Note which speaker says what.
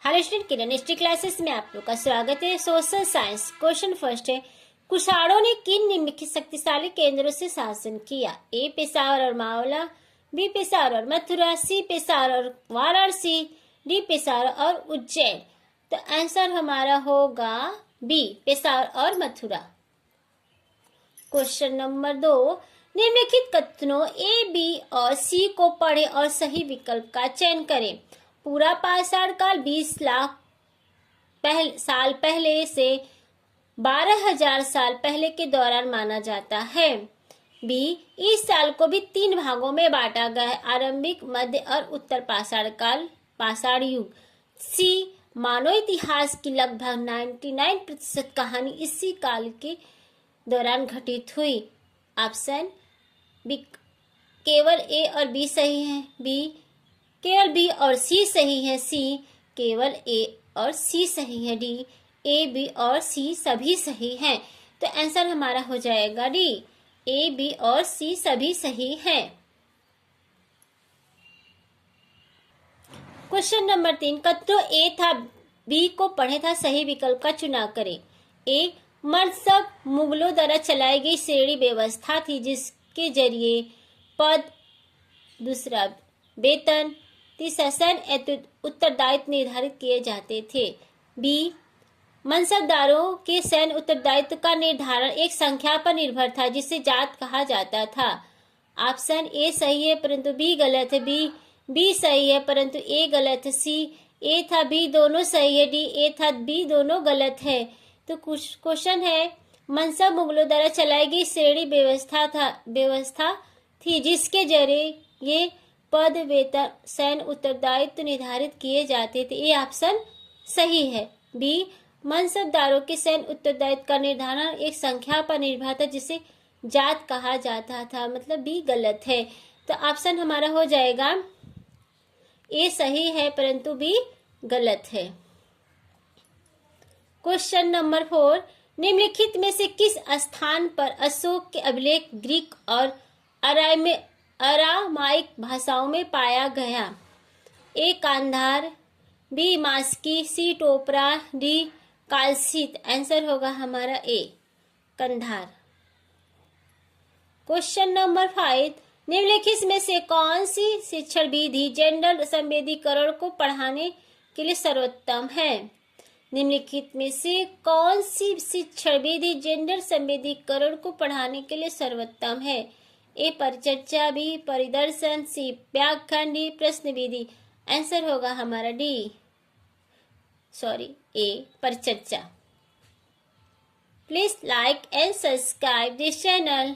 Speaker 1: Hello student, किरण history classes में आप लोग का स्वागत है। सोशल साइंस क्वेश्चन फर्स्ट है, कुषाणों ने किन निम्नलिखित शक्तिशाली केंद्रों से शासन किया? ए पेशावर और मावला, बी पेशावर और मथुरा, सी पेशावर और वाराणसी, डी पेशावर और उज्जैन। तो आंसर हमारा होगा बी पेशावर और मथुरा। क्वेश्चन नंबर 2, निम्नलिखित कथनों ए, बी और सी को पढ़े और सही विकल्प का चयन करें। पूरा पाषाण काल 20 लाख साल पहले से 12,000 साल पहले के दौरान माना जाता है। बी, इस साल को भी 3 भागों में बांटा गया है, आरंभिक, मध्य और उत्तर पाषाण काल, पाषाण युग। सी, मानव इतिहास की लगभग 99% कहानी इसी काल के दौरान घटित हुई। ऑप्शन बी केवल ए और बी सही है, बी केवल बी और सी सही है, सी केवल ए और सी सही है, डी ए, बी और सी सभी सही हैं। तो आंसर हमारा हो जाएगा डी, ए, बी और सी सभी सही हैं। क्वेश्चन नंबर 3, कथनों ए था बी को पढ़े था सही विकल्प का चुनाव करें। ए, मर्द सब मुगलों द्वारा चलाई गई श्रेणी व्यवस्था थी जिसके जरिए पद, दूसरा वेतन, तीसरा सैन्य उत्तरदायित्व निर्धारित किए जाते थे। बी, मनसबदारों के सैन्य उत्तरदायित्व का निर्धारण एक संख्या पर निर्भर था जिसे जात कहा जाता था। ऑप्शन ए सही है परंतु बी गलत है, बी सही है परंतु ए गलत है, सी ए था बी दोनों सही है, डी ए था बी दोनों गलत है। तो क्वेश्चन है, मनसब मुगलों द्वारा चलाई गई श्रेणी व्यवस्था थी जिसके जरिए ये पद, वेतन, सैन्य उत्तरदायित्व निर्धारित किए जाते थे। ये ऑप्शन सही है। बी, मनसबदारों के सैन्य उत्तरदायित्व का निर्धारण एक संख्या पर निर्भर था जिसे जात कहा जाता था, मतलब बी गलत है। तो ऑप्शन हमारा हो जाएगा ए सही है परंतु बी गलत है। क्वेश्चन नंबर 4, निम्नलिखित में से किस स्थान पर अशोक के अभिलेख ग्रीक और अरामाइक भाषाओं में पाया गया? ए कांधार, बी मास्की, सी टोपरा, डी कालसीत। आंसर होगा हमारा ए कंधार। क्वेश्चन नंबर 5, निम्नलिखित में से कौन सी शिक्षण विधि जेंडर संवेदीकरण को पढ़ाने के लिए सर्वोत्तम है? निम्नलिखित में से कौन सी शिक्षण विधि जेंडर संवेदीकरण को पढ़ाने के लिए सर्वोत्तम है? ए परिचर्चा, बी परिदर्शन, सी व्याख्यान, डी प्रश्न विधि। आंसर होगा हमारा ए परिचर्चा। Please like and subscribe this channel.